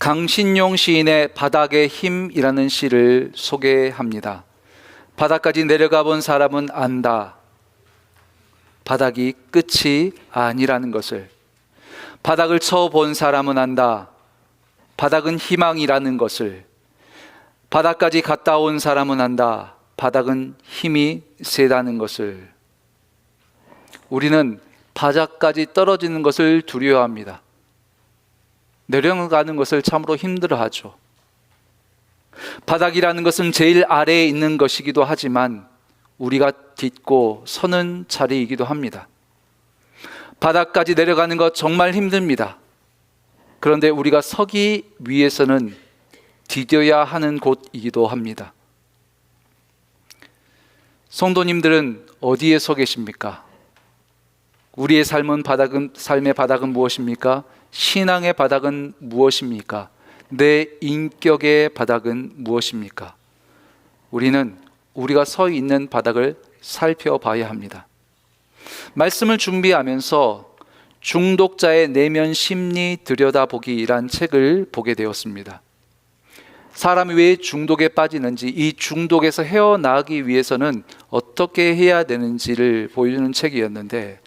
강신용 시인의 바닥의 힘이라는 시를 소개합니다. 바닥까지 내려가 본 사람은 안다. 바닥이 끝이 아니라는 것을. 바닥을 쳐본 사람은 안다. 바닥은 희망이라는 것을. 바닥까지 갔다 온 사람은 안다. 바닥은 힘이 세다는 것을. 우리는 바닥까지 떨어지는 것을 두려워합니다. 내려가는 것을 참으로 힘들어하죠. 바닥이라는 것은 제일 아래에 있는 것이기도 하지만 우리가 딛고 서는 자리이기도 합니다. 바닥까지 내려가는 것 정말 힘듭니다. 그런데 우리가 서기 위해서는 디뎌야 하는 곳이기도 합니다. 성도님들은 어디에 서 계십니까? 우리의 삶의 바닥은 무엇입니까? 신앙의 바닥은 무엇입니까? 내 인격의 바닥은 무엇입니까? 우리는 우리가 서 있는 바닥을 살펴봐야 합니다. 말씀을 준비하면서 중독자의 내면 심리 들여다보기라는 책을 보게 되었습니다. 사람이 왜 중독에 빠지는지, 이 중독에서 헤어나가기 위해서는 어떻게 해야 되는지를 보여주는 책이었는데,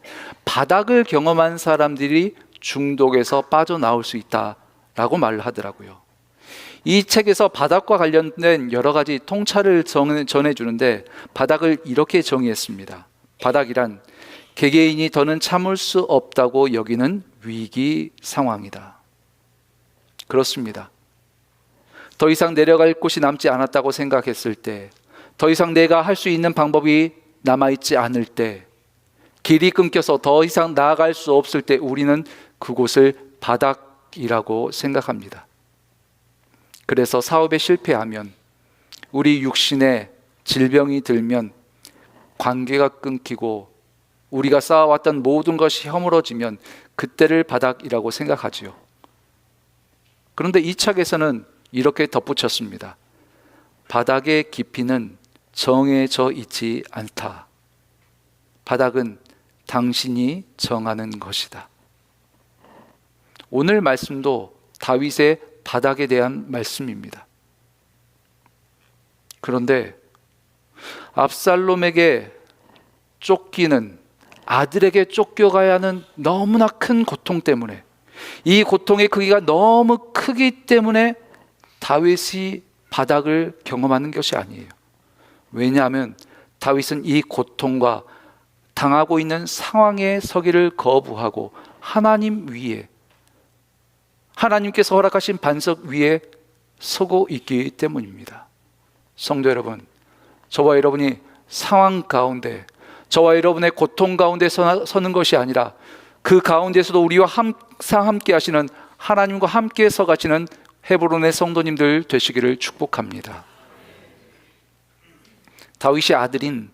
바닥을 경험한 사람들이 중독에서 빠져나올 수 있다라고 말을 하더라고요. 이 책에서 바닥과 관련된 여러 가지 통찰을 전해주는데, 바닥을 이렇게 정의했습니다. 바닥이란 개개인이 더는 참을 수 없다고 여기는 위기 상황이다. 그렇습니다. 더 이상 내려갈 곳이 남지 않았다고 생각했을 때, 더 이상 내가 할 수 있는 방법이 남아있지 않을 때, 길이 끊겨서 더 이상 나아갈 수 없을 때 우리는 그곳을 바닥이라고 생각합니다. 그래서 사업에 실패하면, 우리 육신에 질병이 들면, 관계가 끊기고 우리가 쌓아왔던 모든 것이 허물어지면 그때를 바닥이라고 생각하지요. 그런데 이 책에서는 이렇게 덧붙였습니다. 바닥의 깊이는 정해져 있지 않다. 바닥은 당신이 정하는 것이다. 오늘 말씀도 다윗의 바닥에 대한 말씀입니다. 그런데 압살롬에게 쫓기는, 아들에게 쫓겨가야 하는 너무나 큰 고통 때문에, 이 고통의 크기가 너무 크기 때문에 다윗이 바닥을 경험하는 것이 아니에요. 왜냐하면 다윗은 이 고통과 당하고 있는 상황에 서기를 거부하고 하나님 위에, 하나님께서 허락하신 반석 위에 서고 있기 때문입니다. 성도 여러분, 저와 여러분이 상황 가운데, 저와 여러분의 고통 가운데 서는 것이 아니라 그 가운데서도 우리와 항상 함께 하시는, 하나님과 함께 서 가시는 헤브론의 성도님들 되시기를 축복합니다. 다윗의 아들인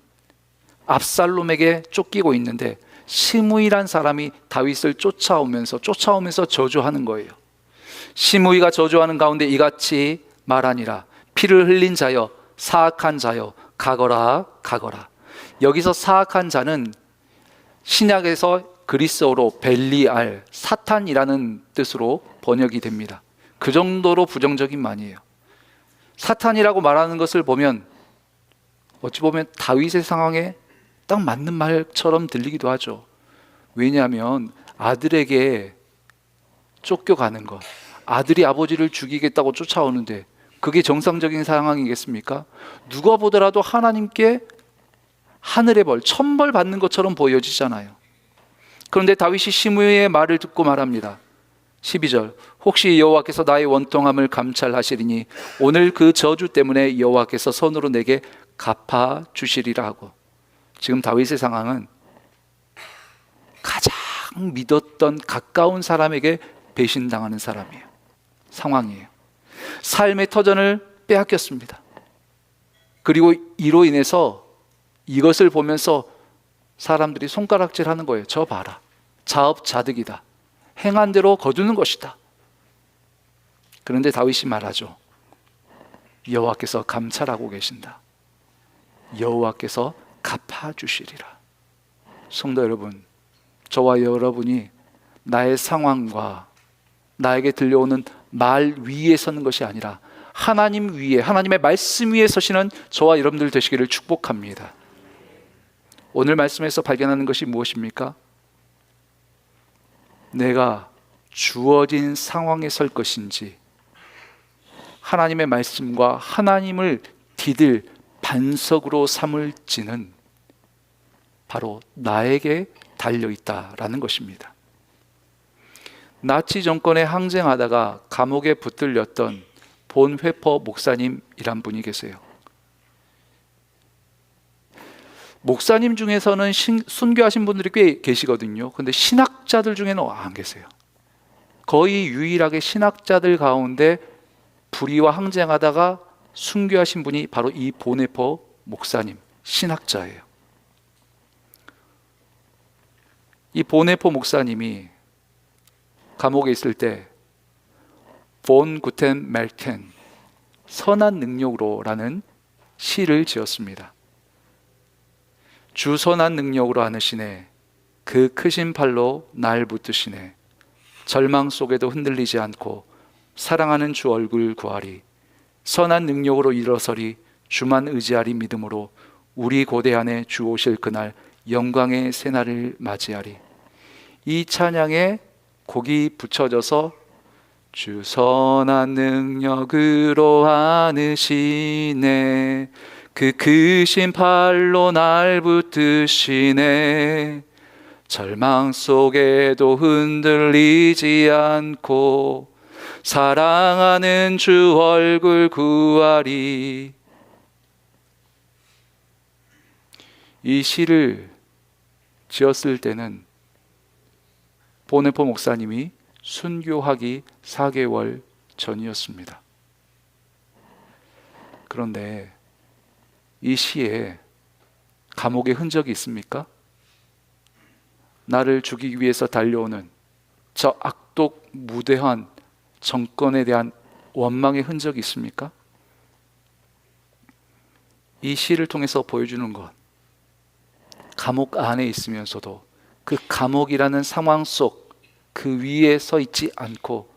압살롬에게 쫓기고 있는데, 시므이란 사람이 다윗을 쫓아오면서 저주하는 거예요. 시므이가 저주하는 가운데 이같이 말하니라. 피를 흘린 자여, 사악한 자여, 가거라 가거라. 여기서 사악한 자는 신약에서 그리스어로 벨리알, 사탄이라는 뜻으로 번역이 됩니다. 그 정도로 부정적인 말이에요. 사탄이라고 말하는 것을 보면 어찌 보면 다윗의 상황에 딱 맞는 말처럼 들리기도 하죠. 왜냐하면 아들에게 쫓겨가는 것, 아들이 아버지를 죽이겠다고 쫓아오는데 그게 정상적인 상황이겠습니까? 누가 보더라도 하나님께 하늘의 벌, 천벌 받는 것처럼 보여지잖아요. 그런데 다윗이 시므이의 말을 듣고 말합니다. 12절, 혹시 여호와께서 나의 원통함을 감찰하시리니 오늘 그 저주 때문에 여호와께서 손으로 내게 갚아 주시리라 하고. 지금 다윗의 상황은 가장 믿었던 가까운 사람에게 배신당하는 상황이에요. 삶의 터전을 빼앗겼습니다. 그리고 이로 인해서 이것을 보면서 사람들이 손가락질하는 거예요. 저 봐라, 자업자득이다, 행한 대로 거두는 것이다. 그런데 다윗이 말하죠. 여호와께서 감찰하고 계신다. 여호와께서 갚아주시리라. 성도 여러분, 저와 여러분이 나의 상황과 나에게 들려오는 말 위에 서는 것이 아니라 하나님 위에, 하나님의 말씀 위에 서시는 저와 여러분들 되시기를 축복합니다. 오늘 말씀에서 발견하는 것이 무엇입니까? 내가 주어진 상황에 설 것인지, 하나님의 말씀과 하나님을 디딜 반석으로 삼을지는 바로 나에게 달려있다라는 것입니다. 나치 정권에 항쟁하다가 감옥에 붙들렸던 본회퍼 목사님이란 분이 계세요. 목사님 중에서는 순교하신 분들이 꽤 계시거든요. 근데 신학자들 중에는 안 계세요. 거의 유일하게 신학자들 가운데 불의와 항쟁하다가 순교하신 분이 바로 이 본회퍼 목사님, 신학자예요. 이 본회퍼 목사님이 감옥에 있을 때 본 구텐 멜텐, 선한 능력으로라는 시를 지었습니다. 주 선한 능력으로 하시네, 그 크신 팔로 날 붙드시네, 절망 속에도 흔들리지 않고 사랑하는 주 얼굴 구하리, 선한 능력으로 일어서리, 주만 의지하리 믿음으로 우리 고대 안에 주 오실 그날 영광의 새날을 맞이하리. 이 찬양에 곡이 붙여져서 주 선한 능력으로 안으시네, 그 크신 팔로 날 붙드시네, 절망 속에도 흔들리지 않고 사랑하는 주 얼굴 구하리. 이 시를 지었을 때는 본회퍼 목사님이 순교하기 4개월 전이었습니다. 그런데 이 시에 감옥의 흔적이 있습니까? 나를 죽이기 위해서 달려오는 저 악독 무대한 정권에 대한 원망의 흔적이 있습니까? 이 시를 통해서 보여주는 것, 감옥 안에 있으면서도 그 감옥이라는 상황 속 그 위에 서 있지 않고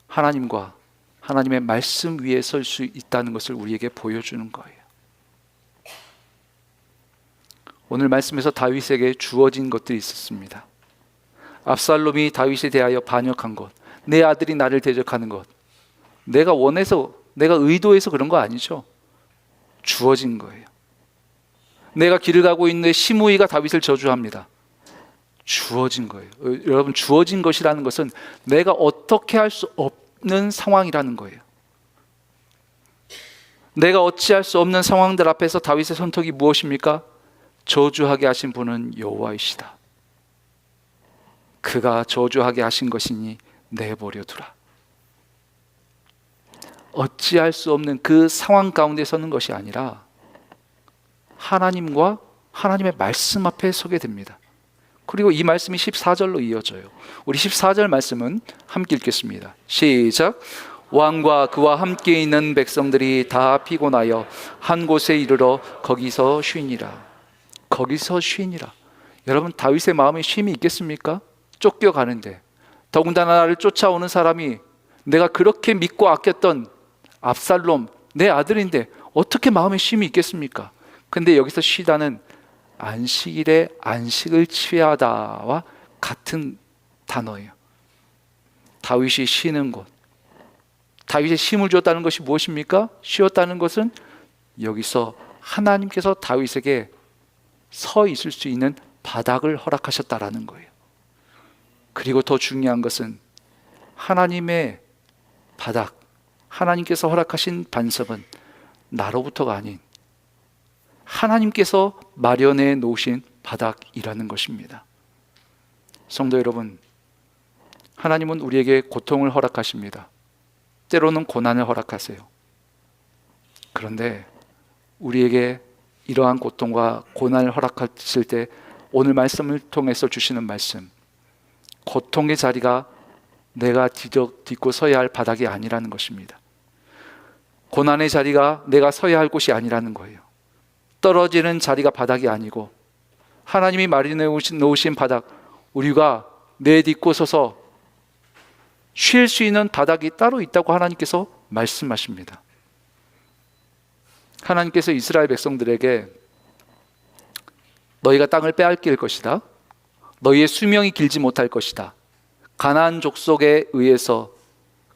하나님과 하나님의 말씀 위에 설 수 있다는 것을 우리에게 보여주는 거예요. 오늘 말씀에서 다윗에게 주어진 것들이 있었습니다. 압살롬이 다윗에 대하여 반역한 것, 내 아들이 나를 대적하는 것, 내가 원해서, 내가 의도해서 그런 거 아니죠. 주어진 거예요. 내가 길을 가고 있는데 시므이가 다윗을 저주합니다. 주어진 거예요. 여러분, 주어진 것이라는 것은 내가 어떻게 할 수 없는 상황이라는 거예요. 내가 어찌할 수 없는 상황들 앞에서 다윗의 선택이 무엇입니까? 저주하게 하신 분은 여호와이시다. 그가 저주하게 하신 것이니 내버려 두라. 어찌할 수 없는 그 상황 가운데 서는 것이 아니라 하나님과 하나님의 말씀 앞에 서게 됩니다. 그리고 이 말씀이 14절로 이어져요. 우리 14절 말씀은 함께 읽겠습니다. 시작. 왕과 그와 함께 있는 백성들이 다 피곤하여 한 곳에 이르러 거기서 쉬니라. 거기서 쉬니라. 여러분, 다윗의 마음에 쉼이 있겠습니까? 쫓겨가는데, 더군다나 나를 쫓아오는 사람이 내가 그렇게 믿고 아꼈던 압살롬, 내 아들인데 어떻게 마음에 쉼이 있겠습니까? 근데 여기서 쉬다는 안식일에 안식을 취하다와 같은 단어예요. 다윗이 쉬는 곳, 다윗의 쉼을 줬다는 것이 무엇입니까? 쉬었다는 것은 여기서 하나님께서 다윗에게 서 있을 수 있는 바닥을 허락하셨다라는 거예요. 그리고 더 중요한 것은 하나님의 바닥, 하나님께서 허락하신 반석은 나로부터가 아닌 하나님께서 마련해 놓으신 바닥이라는 것입니다. 성도 여러분, 하나님은 우리에게 고통을 허락하십니다. 때로는 고난을 허락하세요. 그런데 우리에게 이러한 고통과 고난을 허락하실 때 오늘 말씀을 통해서 주시는 말씀, 고통의 자리가 내가 딛고 서야 할 바닥이 아니라는 것입니다. 고난의 자리가 내가 서야 할 곳이 아니라는 거예요. 떨어지는 자리가 바닥이 아니고 하나님이 마련해 놓으신 바닥, 우리가 내딛고 서서 쉴 수 있는 바닥이 따로 있다고 하나님께서 말씀하십니다. 하나님께서 이스라엘 백성들에게 너희가 땅을 빼앗길 것이다. 너희의 수명이 길지 못할 것이다. 가나안 족속에 의해서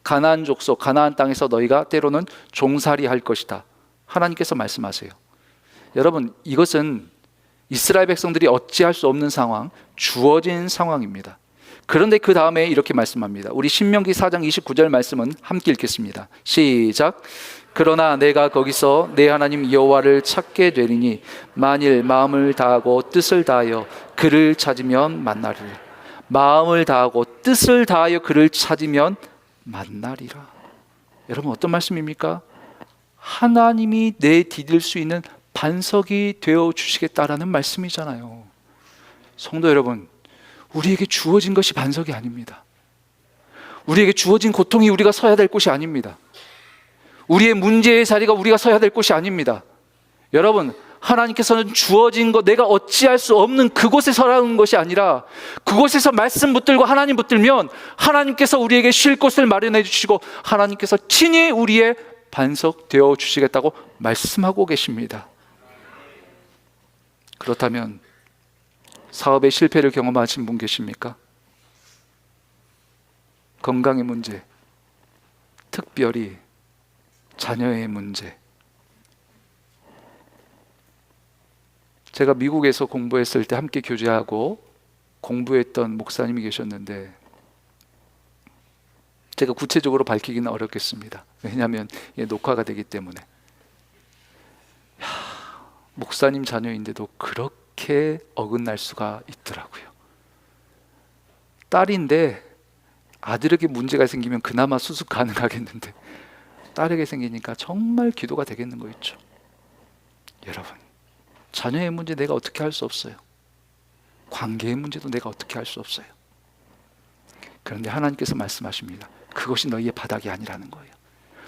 가나안 족속, 가나안 땅에서 너희가 때로는 종살이 할 것이다. 하나님께서 말씀하세요. 여러분, 이것은 이스라엘 백성들이 어찌할 수 없는 상황, 주어진 상황입니다. 그런데 그 다음에 이렇게 말씀합니다. 우리 신명기 4장 29절 말씀은 함께 읽겠습니다. 시작. 그러나 내가 거기서 내 하나님 여호와를 찾게 되리니 만일 마음을 다하고 뜻을 다하여 그를 찾으면 만나리라. 마음을 다하고 뜻을 다하여 그를 찾으면 만나리라. 여러분, 어떤 말씀입니까? 하나님이 내디딜 수 있는 반석이 되어 주시겠다라는 말씀이잖아요. 성도 여러분, 우리에게 주어진 것이 반석이 아닙니다. 우리에게 주어진 고통이 우리가 서야 될 곳이 아닙니다. 우리의 문제의 자리가 우리가 서야 될 곳이 아닙니다. 여러분, 하나님께서는 주어진 것, 내가 어찌할 수 없는 그곳에 서라는 것이 아니라 그곳에서 말씀 붙들고 하나님 붙들면 하나님께서 우리에게 쉴 곳을 마련해 주시고 하나님께서 친히 우리의 반석 되어 주시겠다고 말씀하고 계십니다. 그렇다면 사업의 실패를 경험하신 분 계십니까? 건강의 문제, 특별히 자녀의 문제. 제가 미국에서 공부했을 때 함께 교제하고 공부했던 목사님이 계셨는데 제가 구체적으로 밝히기는 어렵겠습니다. 왜냐하면 이게 녹화가 되기 때문에. 목사님 자녀인데도 그렇게 어긋날 수가 있더라고요. 딸인데 아들에게 문제가 생기면 그나마 수습 가능하겠는데 딸에게 생기니까 정말 기도가 되겠는 거 있죠. 여러분, 자녀의 문제 내가 어떻게 할 수 없어요. 관계의 문제도 내가 어떻게 할 수 없어요. 그런데 하나님께서 말씀하십니다. 그것이 너희의 바닥이 아니라는 거예요.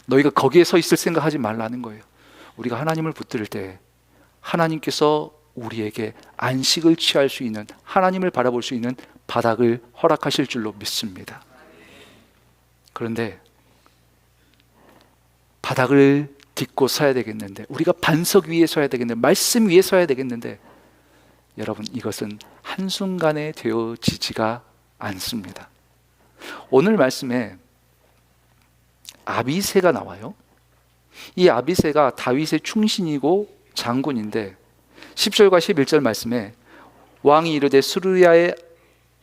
너희가 거기에 서 있을 생각하지 말라는 거예요. 우리가 하나님을 붙들 때 하나님께서 우리에게 안식을 취할 수 있는, 하나님을 바라볼 수 있는 바닥을 허락하실 줄로 믿습니다. 그런데 바닥을 딛고 서야 되겠는데, 우리가 반석 위에 서야 되겠는데, 말씀 위에 서야 되겠는데, 여러분, 이것은 한순간에 되어지지가 않습니다. 오늘 말씀에 아비새가 나와요. 이 아비새가 다윗의 충신이고 장군인데 10절과 11절 말씀에 왕이 이르되 스루야의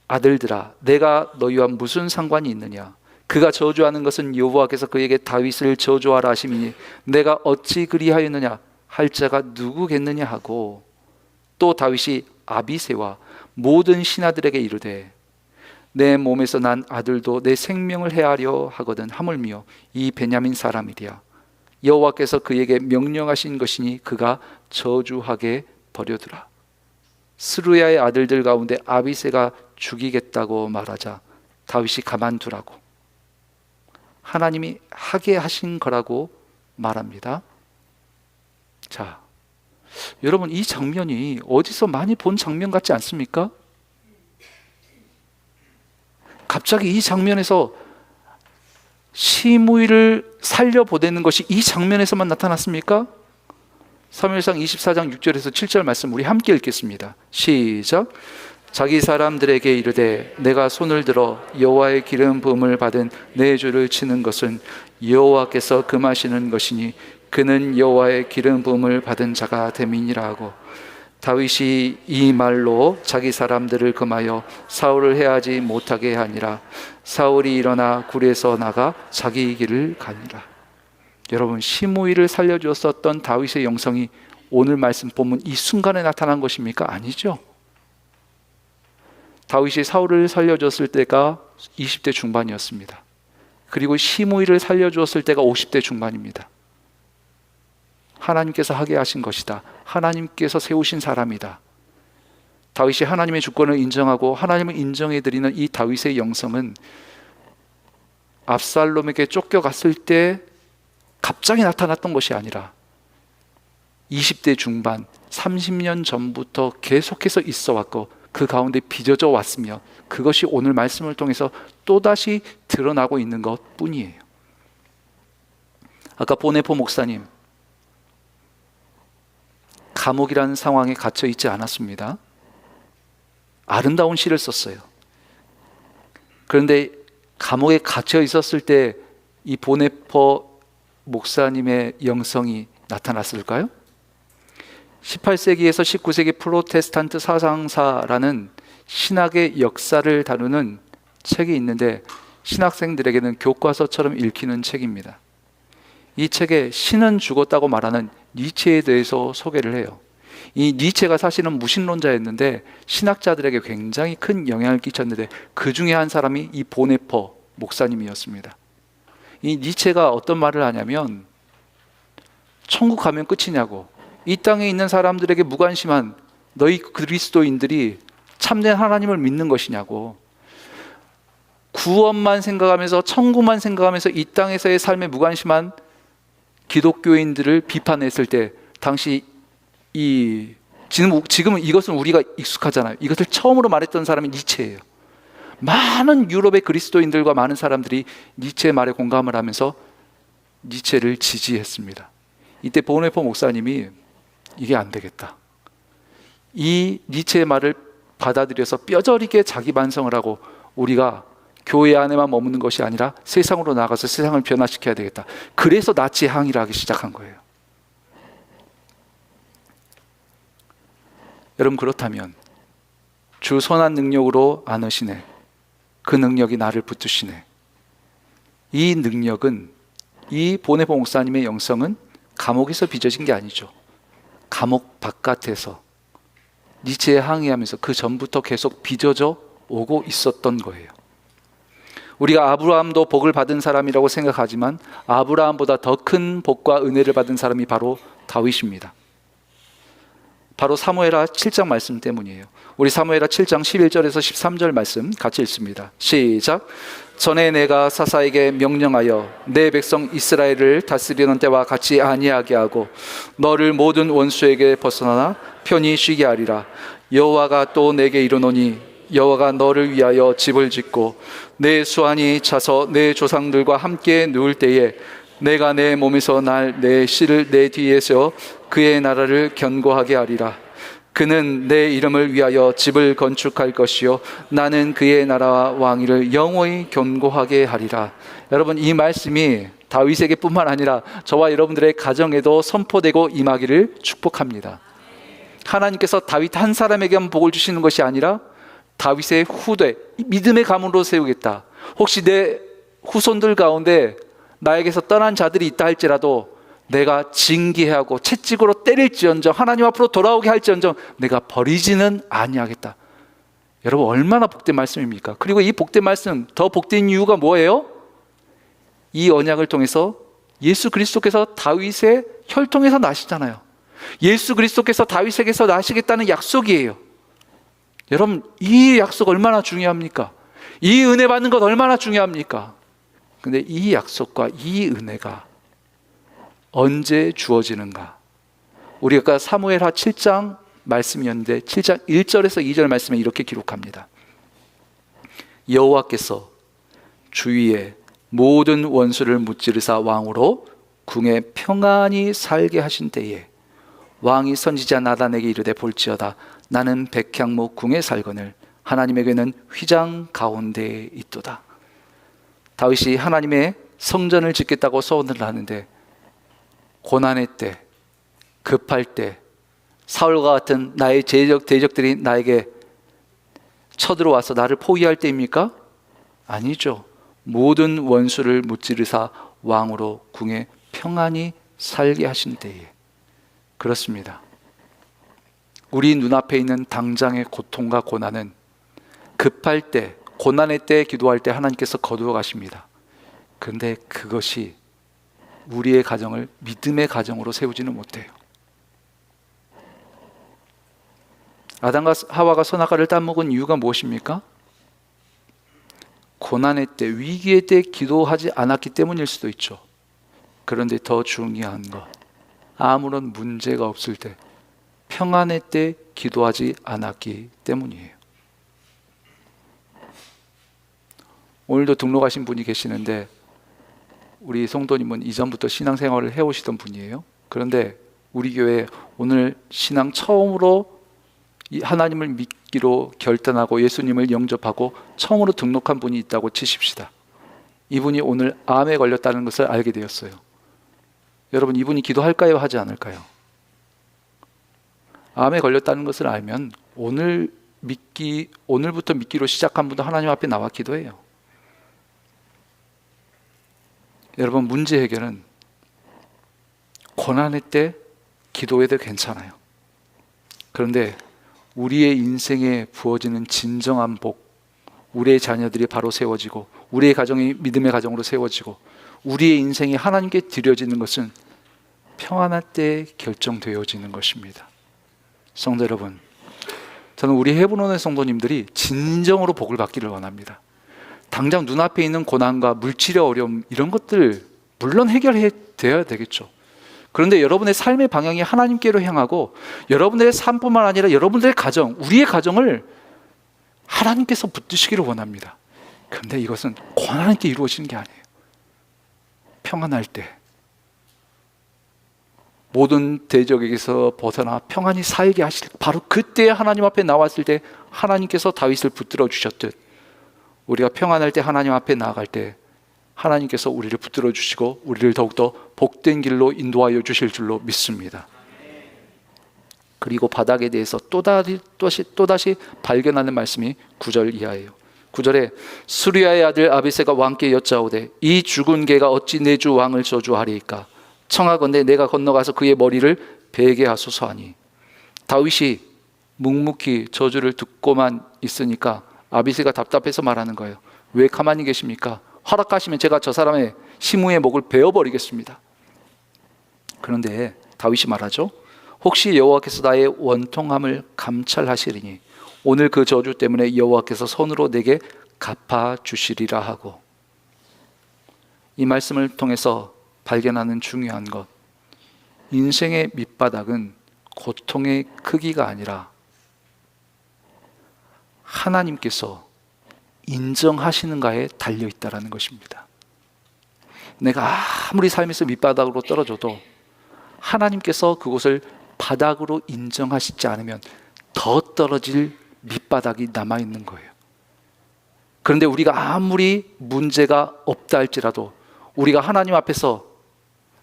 아들들아 내가 너희와 무슨 상관이 있느냐, 그가 저주하는 것은 여호와께서 그에게 다윗을 저주하라 하심이니 내가 어찌 그리하였느냐 할 자가 누구겠느냐 하고, 또 다윗이 아비새와 모든 신하들에게 이르되 내 몸에서 난 아들도 내 생명을 해하려 하거든 하물며 이 베냐민 사람이랴 여호와께서 그에게 명령하신 것이니 그가 저주하게 버려두라. 스루야의 아들들 가운데 아비새가 죽이겠다고 말하자 다윗이 가만두라고 하나님이 하게 하신 거라고 말합니다. 자, 여러분, 이 장면이 어디서 많이 본 장면 같지 않습니까? 갑자기 이 장면에서 시므이를 살려보내는 것이 이 장면에서만 나타났습니까? 사무엘상 24장 6절에서 7절 말씀 우리 함께 읽겠습니다. 시작. 자기 사람들에게 이르되 내가 손을 들어 여호와의 기름 부음을 받은 내 주를 치는 것은 여호와께서 금하시는 것이니 그는 여호와의 기름 부음을 받은 자가 됨이니라 하고, 다윗이 이 말로 자기 사람들을 금하여 사울을 해하지 못하게 하니라. 사울이 일어나 굴에서 나가 자기 길을 가니라. 여러분, 시므이를 살려주었었던 다윗의 영성이 오늘 말씀 본문 이 순간에 나타난 것입니까? 아니죠. 다윗이 사울을 살려줬을 때가 20대 중반이었습니다. 그리고 시므이를 살려주었을 때가 50대 중반입니다. 하나님께서 하게 하신 것이다. 하나님께서 세우신 사람이다. 다윗이 하나님의 주권을 인정하고 하나님을 인정해드리는 이 다윗의 영성은 압살롬에게 쫓겨갔을 때 갑자기 나타났던 것이 아니라 20대 중반 30년 전부터 계속해서 있어 왔고 그 가운데 빚어져 왔으며 그것이 오늘 말씀을 통해서 또다시 드러나고 있는 것 뿐이에요. 아까 보네포 목사님, 감옥이라는 상황에 갇혀 있지 않았습니다. 아름다운 시를 썼어요. 그런데 감옥에 갇혀 있었을 때 이 보네포 목사님의 영성이 나타났을까요? 18세기에서 19세기 프로테스탄트 사상사라는 신학의 역사를 다루는 책이 있는데 신학생들에게는 교과서처럼 읽히는 책입니다. 이 책에 신은 죽었다고 말하는 니체에 대해서 소개를 해요. 이 니체가 사실은 무신론자였는데 신학자들에게 굉장히 큰 영향을 끼쳤는데 그 중에 한 사람이 이 보네포 목사님이었습니다. 이 니체가 어떤 말을 하냐면 천국 가면 끝이냐고, 이 땅에 있는 사람들에게 무관심한 너희 그리스도인들이 참된 하나님을 믿는 것이냐고, 구원만 생각하면서 천국만 생각하면서 이 땅에서의 삶에 무관심한 기독교인들을 비판했을 때 당시 지금은 이것은 우리가 익숙하잖아요. 이것을 처음으로 말했던 사람이 니체예요. 많은 유럽의 그리스도인들과 많은 사람들이 니체의 말에 공감을 하면서 니체를 지지했습니다. 이때 보네포 목사님이 이게 안 되겠다, 이 니체의 말을 받아들여서 뼈저리게 자기 반성을 하고 우리가 교회 안에만 머무는 것이 아니라 세상으로 나가서 세상을 변화시켜야 되겠다. 그래서 나치의 항의를 하기 시작한 거예요. 여러분, 그렇다면 주 선한 능력으로 안으시네, 그 능력이 나를 붙드시네. 이 능력은, 이 보네포 목사님의 영성은 감옥에서 빚어진 게 아니죠. 감옥 바깥에서 니체에 항의하면서 그 전부터 계속 빚어져 오고 있었던 거예요. 우리가 아브라함도 복을 받은 사람이라고 생각하지만 아브라함보다 더 큰 복과 은혜를 받은 사람이 바로 다윗입니다. 바로 사무엘하 7장 말씀 때문이에요. 우리 사무엘하 7장 11절에서 13절 말씀 같이 읽습니다. 시작. 전에 내가 사사에게 명령하여 내 백성 이스라엘을 다스리는 때와 같이 아니하게 하고 너를 모든 원수에게 벗어나 편히 쉬게 하리라. 여호와가 또 내게 이르노니 여호와가 너를 위하여 집을 짓고 내 수완이 차서 내 조상들과 함께 누울 때에 내가 내 몸에서 날 내 씨를 내 뒤에 세워 그의 나라를 견고하게 하리라. 그는 내 이름을 위하여 집을 건축할 것이요 나는 그의 나라와 왕위를 영원히 견고하게 하리라. 여러분, 이 말씀이 다윗에게 뿐만 아니라 저와 여러분들의 가정에도 선포되고 임하기를 축복합니다. 하나님께서 다윗 한 사람에게만 복을 주시는 것이 아니라 다윗의 후대, 믿음의 가문으로 세우겠다. 혹시 내 후손들 가운데 나에게서 떠난 자들이 있다 할지라도 내가 징계하고 채찍으로 때릴지언정 하나님 앞으로 돌아오게 할지언정 내가 버리지는 아니하겠다. 여러분, 얼마나 복된 말씀입니까? 그리고 이 복된 말씀, 더 복된 이유가 뭐예요? 이 언약을 통해서 예수 그리스도께서 다윗의 혈통에서 나시잖아요. 예수 그리스도께서 다윗에게서 나시겠다는 약속이에요. 여러분, 이 약속 얼마나 중요합니까? 이 은혜 받는 것 얼마나 중요합니까? 근데 이 약속과 이 은혜가 언제 주어지는가? 우리가 사무엘하 7장 말씀이었는데 7장 1절에서 2절 말씀에 이렇게 기록합니다. 여호와께서 주위에 모든 원수를 무찌르사 왕으로 궁에 평안히 살게 하신 때에 왕이 선지자 나단에게 이르되 볼지어다 나는 백향목 궁에 살거늘 하나님에게는 휘장 가운데에 있도다. 다윗이 하나님의 성전을 짓겠다고 소원을 하는데 고난의 때, 급할 때 사울과 같은 나의 대적들이 나에게 쳐들어와서 나를 포위할 때입니까? 아니죠. 모든 원수를 무찌르사 왕으로 궁에 평안히 살게 하신 때에. 그렇습니다. 우리 눈앞에 있는 당장의 고통과 고난은 급할 때, 고난의 때 기도할 때 하나님께서 거두어 가십니다. 그런데 그것이 우리의 가정을 믿음의 가정으로 세우지는 못해요. 아담과 하와가 선악과를 따먹은 이유가 무엇입니까? 고난의 때, 위기의 때 기도하지 않았기 때문일 수도 있죠. 그런데 더 중요한 것, 아무런 문제가 없을 때, 평안의 때 기도하지 않았기 때문이에요. 오늘도 등록하신 분이 계시는데 우리 성도님은 이전부터 신앙생활을 해오시던 분이에요. 그런데 우리 교회 오늘 신앙 처음으로 하나님을 믿기로 결단하고 예수님을 영접하고 처음으로 등록한 분이 있다고 치십시다. 이분이 오늘 암에 걸렸다는 것을 알게 되었어요. 여러분, 이분이 기도할까요? 하지 않을까요? 암에 걸렸다는 것을 알면 오늘부터 믿기로 시작한 분도 하나님 앞에 나와 기도해요. 여러분, 문제 해결은 고난의 때 기도해도 괜찮아요. 그런데 우리의 인생에 부어지는 진정한 복, 우리의 자녀들이 바로 세워지고 우리의 가정이 믿음의 가정으로 세워지고 우리의 인생이 하나님께 드려지는 것은 평안할 때 결정되어지는 것입니다. 성도 여러분, 저는 우리 헤브론의 성도님들이 진정으로 복을 받기를 원합니다. 당장 눈앞에 있는 고난과 물질의 어려움, 이런 것들 물론 해결해야 되겠죠. 그런데 여러분의 삶의 방향이 하나님께로 향하고 여러분들의 삶뿐만 아니라 여러분들의 가정, 우리의 가정을 하나님께서 붙드시기를 원합니다. 그런데 이것은 고난할 때 이루어지는 게 아니에요. 평안할 때, 모든 대적에게서 벗어나 평안히 살게 하실, 바로 그때 하나님 앞에 나왔을 때 하나님께서 다윗을 붙들어 주셨듯 우리가 평안할 때 하나님 앞에 나아갈 때 하나님께서 우리를 붙들어 주시고 우리를 더욱더 복된 길로 인도하여 주실 줄로 믿습니다. 그리고 바닥에 대해서 또다시 발견하는 말씀이 9절 이하예요. 9절에 수리아의 아들 아비새가 왕께 여짜오되 이 죽은 개가 어찌 내 주 왕을 저주하리이까? 청하건대 내가 건너가서 그의 머리를 베게 하소서 하니, 다윗이 묵묵히 저주를 듣고만 있으니까 아비새가 답답해서 말하는 거예요. 왜 가만히 계십니까? 허락하시면 제가 저 사람의 시므의 목을 베어버리겠습니다. 그런데 다윗이 말하죠. 혹시 여호와께서 나의 원통함을 감찰하시리니 오늘 그 저주 때문에 여호와께서 손으로 내게 갚아주시리라 하고, 이 말씀을 통해서 발견하는 중요한 것, 인생의 밑바닥은 고통의 크기가 아니라 하나님께서 인정하시는가에 달려있다는 것입니다. 내가 아무리 삶에서 밑바닥으로 떨어져도 하나님께서 그곳을 바닥으로 인정하시지 않으면 더 떨어질 밑바닥이 남아있는 거예요. 그런데 우리가 아무리 문제가 없다 할지라도 우리가 하나님 앞에서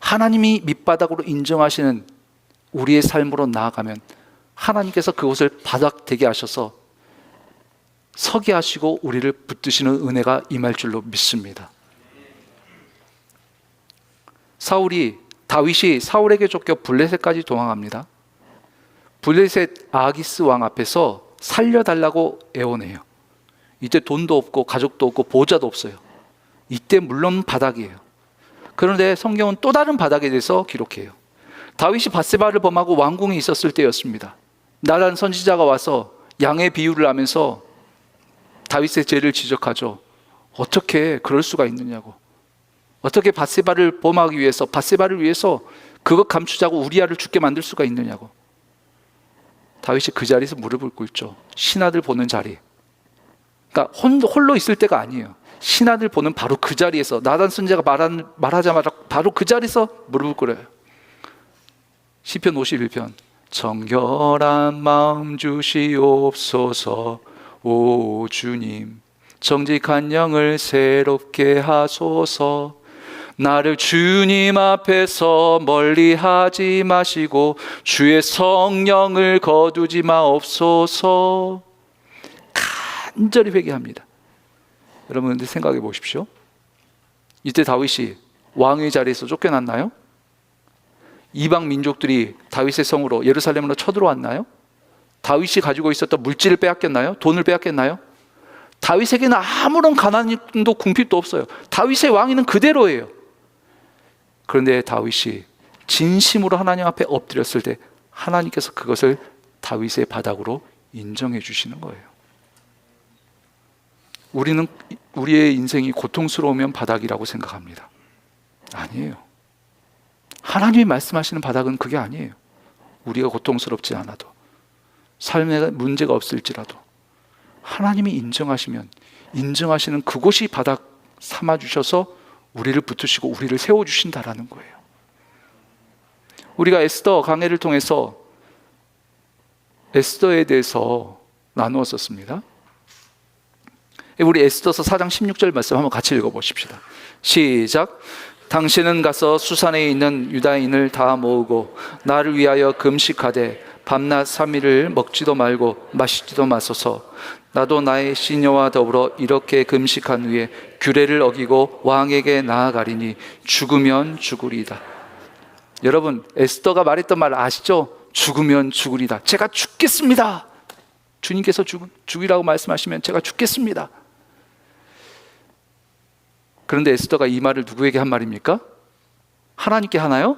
하나님이 밑바닥으로 인정하시는 우리의 삶으로 나아가면 하나님께서 그곳을 바닥 되게 하셔서 서게 하시고 우리를 붙드시는 은혜가 임할 줄로 믿습니다. 다윗이 사울에게 쫓겨 블레셋까지 도망합니다. 블레셋 아기스 왕 앞에서 살려달라고 애원해요. 이때 돈도 없고 가족도 없고 보호자도 없어요. 이때 물론 바닥이에요. 그런데 성경은 또 다른 바닥에 대해서 기록해요. 다윗이 밧세바를 범하고 왕궁에 있었을 때였습니다. 나단 선지자가 와서 양의 비유를 하면서 다윗의 죄를 지적하죠. 어떻게 그럴 수가 있느냐고. 어떻게 밧세바를 범하기 위해서, 밧세바를 위해서 그것 감추자고 우리아를 죽게 만들 수가 있느냐고. 다윗이 그 자리에서 무릎을 꿇죠. 신하들 보는 자리. 그러니까 홀로 있을 때가 아니에요. 신하들 보는 바로 그 자리에서, 나단 선지자가 말하자마자 바로 그 자리에서 무릎을 꿇어요. 시편 51편. 정결한 마음 주시옵소서 오 주님, 정직한 영을 새롭게 하소서. 나를 주님 앞에서 멀리하지 마시고 주의 성령을 거두지 마옵소서. 간절히 회개합니다. 여러분들 생각해 보십시오. 이때 다윗이 왕의 자리에서 쫓겨났나요? 이방 민족들이 다윗의 성으로 예루살렘으로 쳐들어왔나요? 다윗이 가지고 있었던 물질을 빼앗겼나요? 돈을 빼앗겼나요? 다윗에게는 아무런 가난도 궁핍도 없어요. 다윗의 왕위는 그대로예요. 그런데 다윗이 진심으로 하나님 앞에 엎드렸을 때 하나님께서 그것을 다윗의 바닥으로 인정해 주시는 거예요. 우리는 우리의 인생이 고통스러우면 바닥이라고 생각합니다. 아니에요. 하나님이 말씀하시는 바닥은 그게 아니에요. 우리가 고통스럽지 않아도, 삶에 문제가 없을지라도 하나님이 인정하시면 인정하시는 그곳이 바닥 삼아주셔서 우리를 붙으시고 우리를 세워주신다라는 거예요. 우리가 에스더 강해를 통해서 에스더에 대해서 나누었었습니다. 우리 에스더서 4장 16절 말씀 한번 같이 읽어보십시다. 시작. 당신은 가서 수산에 있는 유다인을 다 모으고 나를 위하여 금식하되 밤낮 3일을 먹지도 말고 마시지도 마소서. 나도 나의 시녀와 더불어 이렇게 금식한 후에 규례를 어기고 왕에게 나아가리니 죽으면 죽으리이다. 여러분, 에스더가 말했던 말 아시죠? 죽으면 죽으리다. 제가 죽겠습니다. 주님께서 죽으라고 말씀하시면 제가 죽겠습니다. 그런데 에스더가 이 말을 누구에게 한 말입니까? 하나님께 하나요?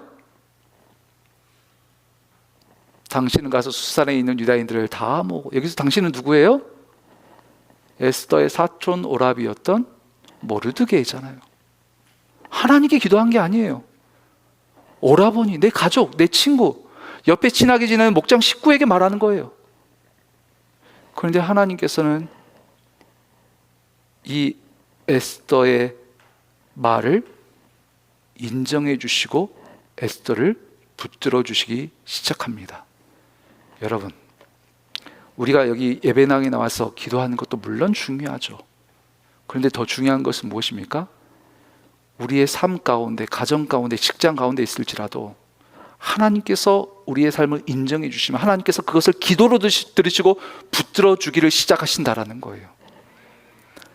당신은 가서 수산에 있는 유다인들을 다 모으고, 여기서 당신은 누구예요? 에스더의 사촌 오라비였던 모르드게이잖아요. 하나님께 기도한 게 아니에요. 오라버니, 내 가족, 내 친구, 옆에 친하게 지내는 목장 식구에게 말하는 거예요. 그런데 하나님께서는 이 에스더의 말을 인정해 주시고 에스더를 붙들어 주시기 시작합니다. 여러분, 우리가 여기 예배당에 나와서 기도하는 것도 물론 중요하죠. 그런데 더 중요한 것은 무엇입니까? 우리의 삶 가운데, 가정 가운데, 직장 가운데 있을지라도 하나님께서 우리의 삶을 인정해 주시면 하나님께서 그것을 기도로 들으시고 붙들어 주기를 시작하신다라는 거예요.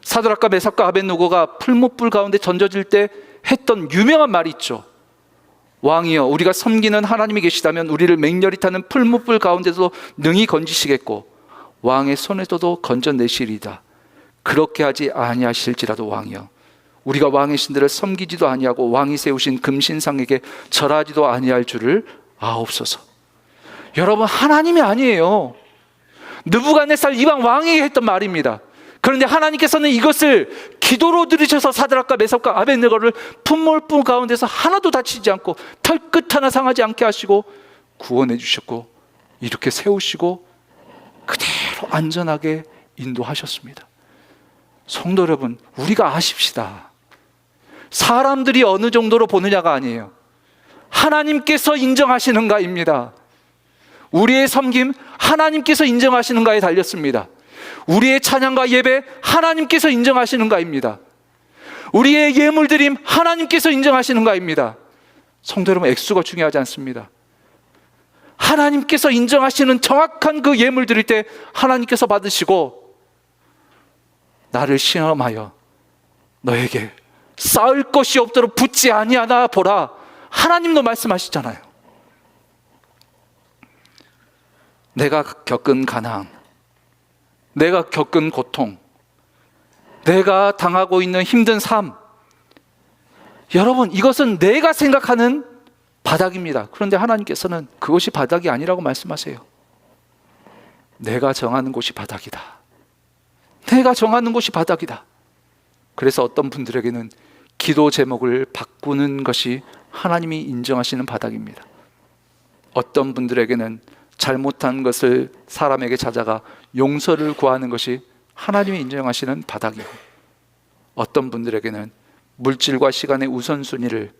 사드락과 메삭과 아벳느고가 풀무불 가운데 던져질 때 했던 유명한 말이 있죠. 왕이여, 우리가 섬기는 하나님이 계시다면 우리를 맹렬히 타는 풀무불 가운데서 능히 건지시겠고 왕의 손에서도 건져내시리이다. 그렇게 하지 아니하실지라도 왕이여, 우리가 왕의 신들을 섬기지도 아니하고 왕이 세우신 금신상에게 절하지도 아니할 줄을 아옵소서. 여러분, 하나님이 아니에요. 느부갓네살 이방 왕에게 했던 말입니다. 그런데 하나님께서는 이것을 기도로 들으셔서 사드락과 메삭과 아벳느고를 풀무불 가운데서 하나도 다치지 않고 털끝 하나 상하지 않게 하시고 구원해 주셨고 이렇게 세우시고 그대로 안전하게 인도하셨습니다. 성도 여러분, 우리가 아십시다. 사람들이 어느 정도로 보느냐가 아니에요. 하나님께서 인정하시는가입니다. 우리의 섬김 하나님께서 인정하시는가에 달렸습니다. 우리의 찬양과 예배 하나님께서 인정하시는가입니다. 우리의 예물드림 하나님께서 인정하시는가입니다. 성도 여러분, 액수가 중요하지 않습니다. 하나님께서 인정하시는 정확한 그 예물 드릴 때 하나님께서 받으시고 나를 시험하여 너에게 쌓을 것이 없도록 붙지 아니하나 보라. 하나님도 말씀하시잖아요. 내가 겪은 가난, 내가 겪은 고통, 내가 당하고 있는 힘든 삶, 여러분, 이것은 내가 생각하는 바닥입니다. 그런데 하나님께서는 그것이 바닥이 아니라고 말씀하세요. 내가 정하는 곳이 바닥이다. 내가 정하는 곳이 바닥이다. 그래서 어떤 분들에게는 기도 제목을 바꾸는 것이 하나님이 인정하시는 바닥입니다. 어떤 분들에게는 잘못한 것을 사람에게 찾아가 용서를 구하는 것이 하나님이 인정하시는 바닥이고, 어떤 분들에게는 물질과 시간의 우선순위를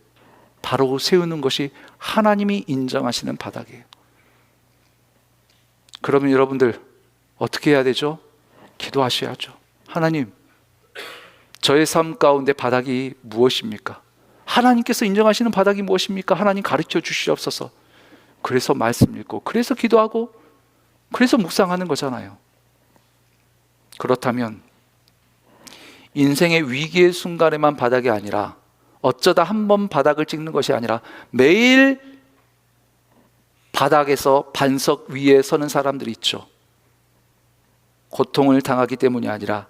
바로 세우는 것이 하나님이 인정하시는 바닥이에요. 그러면 여러분들 어떻게 해야 되죠? 기도하셔야죠. 하나님, 저의 삶 가운데 바닥이 무엇입니까? 하나님께서 인정하시는 바닥이 무엇입니까? 하나님 가르쳐 주시옵소서. 그래서 말씀 읽고, 그래서 기도하고, 그래서 묵상하는 거잖아요. 그렇다면 인생의 위기의 순간에만 바닥이 아니라, 어쩌다 한 번 바닥을 찍는 것이 아니라 매일 바닥에서 반석 위에 서는 사람들이 있죠. 고통을 당하기 때문이 아니라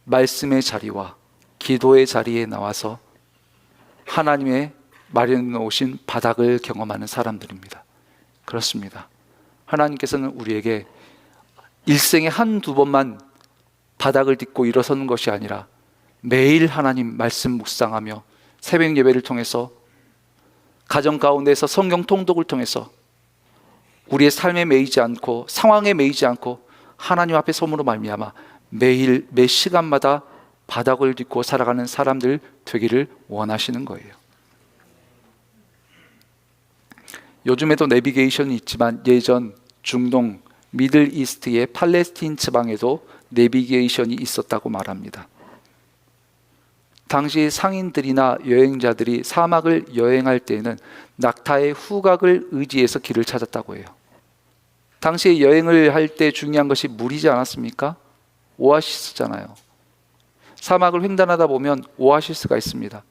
말씀의 자리와 기도의 자리에 나와서 하나님의 마련해 놓으신 바닥을 경험하는 사람들입니다. 그렇습니다. 하나님께서는 우리에게 일생에 한두 번만 바닥을 딛고 일어서는 것이 아니라 매일 하나님 말씀 묵상하며 새벽 예배를 통해서, 가정 가운데서 성경 통독을 통해서 우리의 삶에 매이지 않고 상황에 매이지 않고 하나님 앞에 서므로 말미암아 매일 매 시간마다 바닥을 딛고 살아가는 사람들 되기를 원하시는 거예요. 요즘에도 내비게이션이 있지만 예전 중동 미들 이스트의 팔레스틴 지방에도 내비게이션이 있었다고 말합니다. 당시 상인들이나 여행자들이 사막을 여행할 때에는 낙타의 후각을 의지해서 길을 찾았다고 해요. 당시에 여행을 할 때 중요한 것이 물이지 않았습니까? 오아시스잖아요. 사막을 횡단하다 보면 오아시스가 있습니다.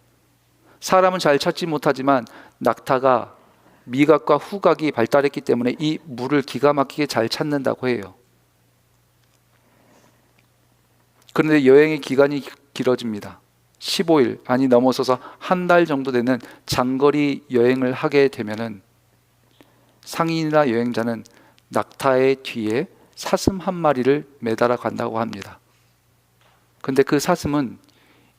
사람은 잘 찾지 못하지만 낙타가 미각과 후각이 발달했기 때문에 이 물을 기가 막히게 잘 찾는다고 해요. 그런데 여행의 기간이 길어집니다. 15일, 아니 넘어서서 한 달 정도 되는 장거리 여행을 하게 되면은 상인이나 여행자는 낙타의 뒤에 사슴 한 마리를 매달아 간다고 합니다. 근데 그 사슴은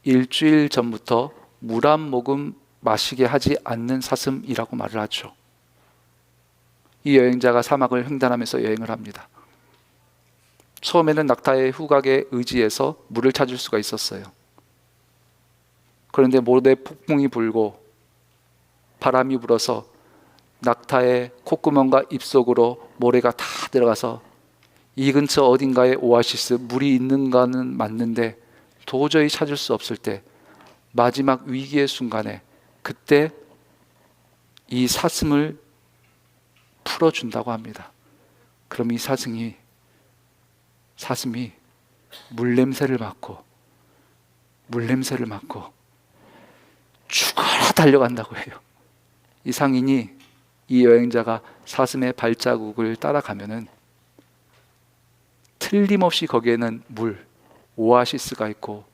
일주일 전부터 물 한 모금 마시게 하지 않는 사슴이라고 말을 하죠. 이 여행자가 사막을 횡단하면서 여행을 합니다. 처음에는 낙타의 후각에 의지해서 물을 찾을 수가 있었어요. 그런데 모래 폭풍이 불고 바람이 불어서 낙타의 콧구멍과 입속으로 모래가 다 들어가서 이 근처 어딘가에 오아시스 물이 있는가는 맞는데 도저히 찾을 수 없을 때 마지막 위기의 순간에 그때 이 사슴을 풀어준다고 합니다. 그럼 이 사슴이 물냄새를 맡고 죽어라 달려간다고 해요. 이 상인이, 이 여행자가 사슴의 발자국을 따라가면은 틀림없이 거기에는 오아시스가 있고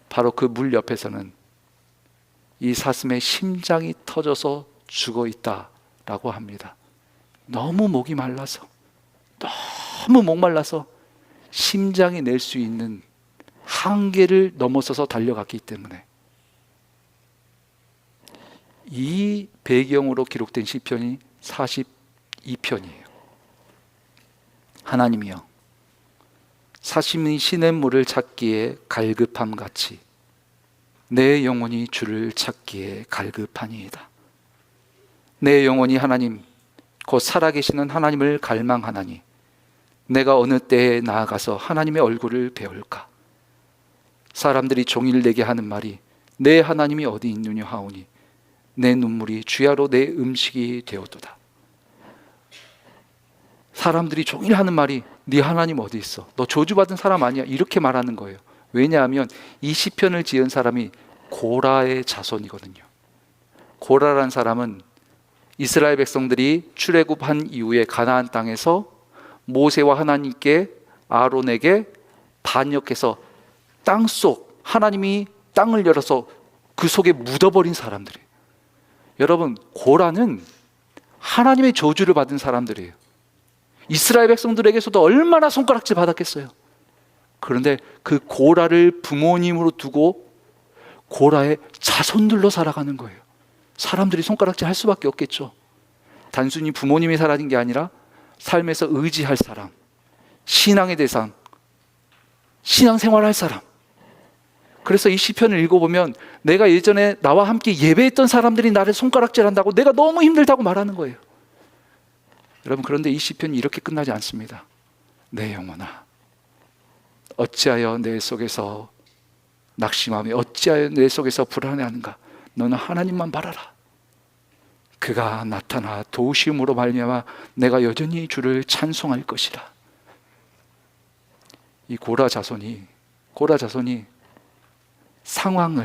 바로 그 물 옆에서는 이 사슴의 심장이 터져서 죽어 있다라고 합니다. 너무 목이 말라서, 너무 목말라서 심장이 낼 수 있는 한계를 넘어서서 달려갔기 때문에. 이 배경으로 기록된 시편이 42편이에요. 하나님이여, 사심이 시냇물을 찾기에 갈급함 같이 내 영혼이 주를 찾기에 갈급하니이다. 내 영혼이 하나님 곧 살아계시는 하나님을 갈망하나니 내가 어느 때에 나아가서 하나님의 얼굴을 배울까? 사람들이 종일 내게 하는 말이 내 하나님이 어디 있느냐 하오니 내 눈물이 주야로 내 음식이 되었도다. 사람들이 종일 하는 말이 네 하나님 어디 있어? 너 저주받은 사람 아니야? 이렇게 말하는 거예요. 왜냐하면 이 시편을 지은 사람이 고라의 자손이거든요. 고라라는 사람은 이스라엘 백성들이 출애굽한 이후에 가나안 땅에서 모세와 하나님께 아론에게 반역해서 땅속, 하나님이 땅을 열어서 그 속에 묻어버린 사람들이에요. 여러분, 고라는 하나님의 저주를 받은 사람들이에요. 이스라엘 백성들에게서도 얼마나 손가락질 받았겠어요. 그런데 그 고라를 부모님으로 두고 고라의 자손들로 살아가는 거예요. 사람들이 손가락질 할 수밖에 없겠죠. 단순히 부모님이 사라진 게 아니라 삶에서 의지할 사람, 신앙의 대상, 신앙생활할 사람. 그래서 이 시편을 읽어보면 내가 예전에 나와 함께 예배했던 사람들이 나를 손가락질한다고 내가 너무 힘들다고 말하는 거예요. 여러분, 그런데 이 시편이 이렇게 끝나지 않습니다. 내 영혼아, 어찌하여 내 속에서 낙심하며 어찌하여 내 속에서 불안해하는가? 너는 하나님만 바라라. 그가 나타나 도우심으로 말미암아 내가 여전히 주를 찬송할 것이라. 이 고라 자손이 상황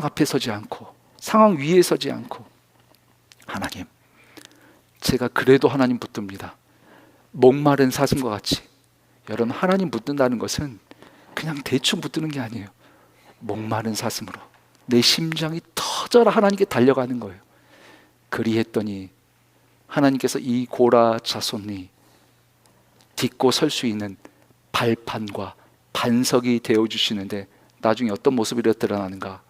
앞에 서지 않고 상황 위에 서지 않고 하나님, 제가 그래도 하나님 붙듭니다. 목마른 사슴과 같이. 여러분, 하나님 붙든다는 것은 그냥 대충 붙드는 게 아니에요. 목마른 사슴으로 내 심장이 터져라 하나님께 달려가는 거예요. 그리했더니 하나님께서 이 고라 자손이 딛고 설 수 있는 발판과 반석이 되어주시는데 나중에 어떤 모습이 드러나는가?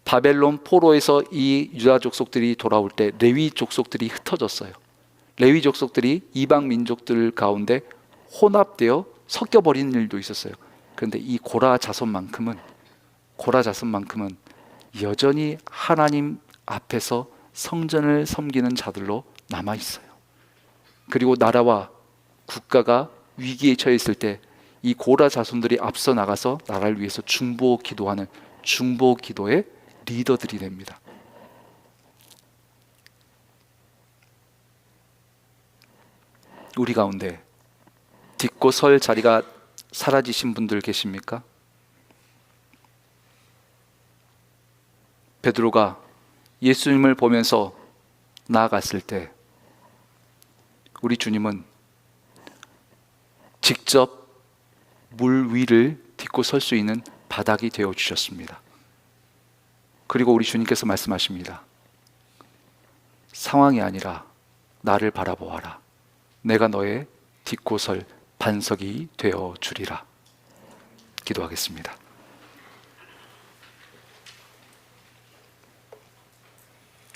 바벨론 포로에서 이 유다 족속들이 돌아올 때 레위 족속들이 흩어졌어요. 레위 족속들이 이방 민족들 가운데 혼합되어 섞여버리는 일도 있었어요. 그런데 이 고라 자손만큼은 여전히 하나님 앞에서 성전을 섬기는 자들로 남아 있어요. 그리고 나라와 국가가 위기에 처해 있을 때 이 고라 자손들이 앞서 나가서 나라를 위해서 중보 기도하는 중보 기도의 리더들이 됩니다. 우리 가운데 딛고 설 자리가 사라지신 분들 계십니까? 베드로가 예수님을 보면서 나아갔을 때 우리 주님은 직접 물 위를 딛고 설 수 있는 바닥이 되어 주셨습니다. 그리고 우리 주님께서 말씀하십니다. 상황이 아니라 나를 바라보아라. 내가 너의 딛고 설 반석이 되어 주리라. 기도하겠습니다.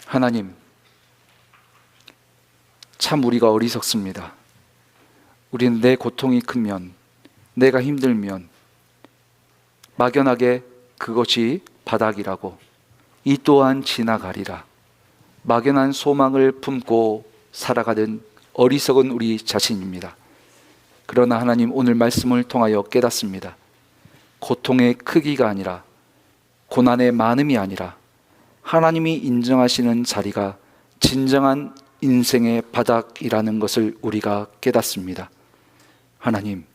하나님, 참 우리가 어리석습니다. 우리는 내 고통이 크면, 내가 힘들면 막연하게 그것이 바닥이라고, 이 또한 지나가리라, 막연한 소망을 품고 살아가는 어리석은 우리 자신입니다. 그러나 하나님, 오늘 말씀을 통하여 깨닫습니다. 고통의 크기가 아니라, 고난의 많음이 아니라 하나님이 인정하시는 자리가 진정한 인생의 바닥이라는 것을 우리가 깨닫습니다. 하나님,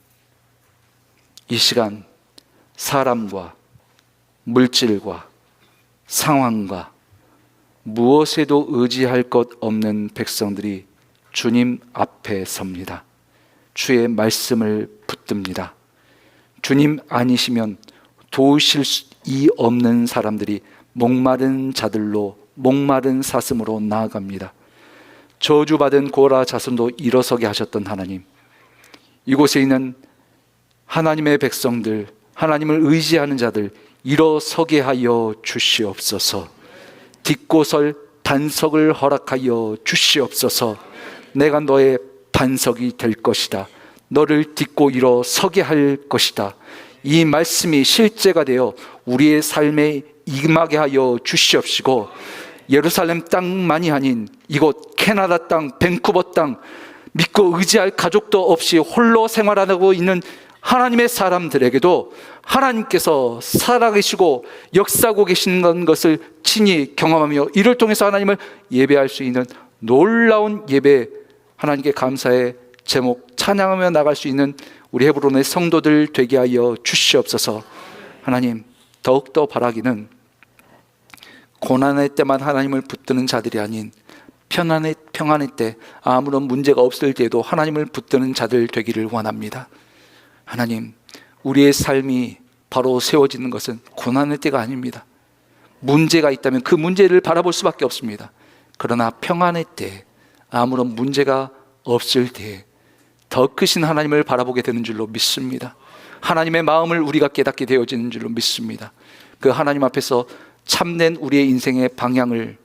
이 시간 사람과 물질과 상황과 무엇에도 의지할 것 없는 백성들이 주님 앞에 섭니다. 주의 말씀을 붙듭니다. 주님 아니시면 도우실 수 없는 사람들이 목마른 자들로, 목마른 사슴으로 나아갑니다. 저주받은 고라 자손도 일어서게 하셨던 하나님, 이곳에 있는 하나님의 백성들, 하나님을 의지하는 자들 일어서게 하여 주시옵소서. 딛고 설 반석을 허락하여 주시옵소서. 내가 너의 반석이 될 것이다. 너를 딛고 일어서게 할 것이다. 이 말씀이 실제가 되어 우리의 삶에 임하게 하여 주시옵시고, 예루살렘 땅만이 아닌 이곳 캐나다 땅, 밴쿠버 땅, 믿고 의지할 가족도 없이 홀로 생활하고 있는 하나님의 사람들에게도 하나님께서 살아계시고 역사하고 계시는 것을 친히 경험하며 이를 통해서 하나님을 예배할 수 있는 놀라운 예배, 하나님께 감사의 제목 찬양하며 나갈 수 있는 우리 헤브론의 성도들 되게 하여 주시옵소서. 하나님, 더욱더 바라기는 고난의 때만 하나님을 붙드는 자들이 아닌 평안의 때, 아무런 문제가 없을 때에도 하나님을 붙드는 자들 되기를 원합니다. 하나님, 우리의 삶이 바로 세워지는 것은 고난의 때가 아닙니다. 문제가 있다면 그 문제를 바라볼 수밖에 없습니다. 그러나 평안의 때, 아무런 문제가 없을 때 더 크신 하나님을 바라보게 되는 줄로 믿습니다. 하나님의 마음을 우리가 깨닫게 되어지는 줄로 믿습니다. 그 하나님 앞에서 참된 우리의 인생의 방향을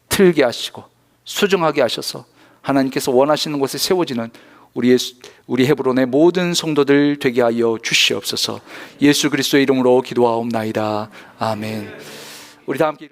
틀게 하시고 수정하게 하셔서 하나님께서 원하시는 곳에 세워지는 우리 헤브론의 모든 성도들 되게 하여 주시옵소서. 예수 그리스도의 이름으로 기도하옵나이다. 아멘. 우리 다 함께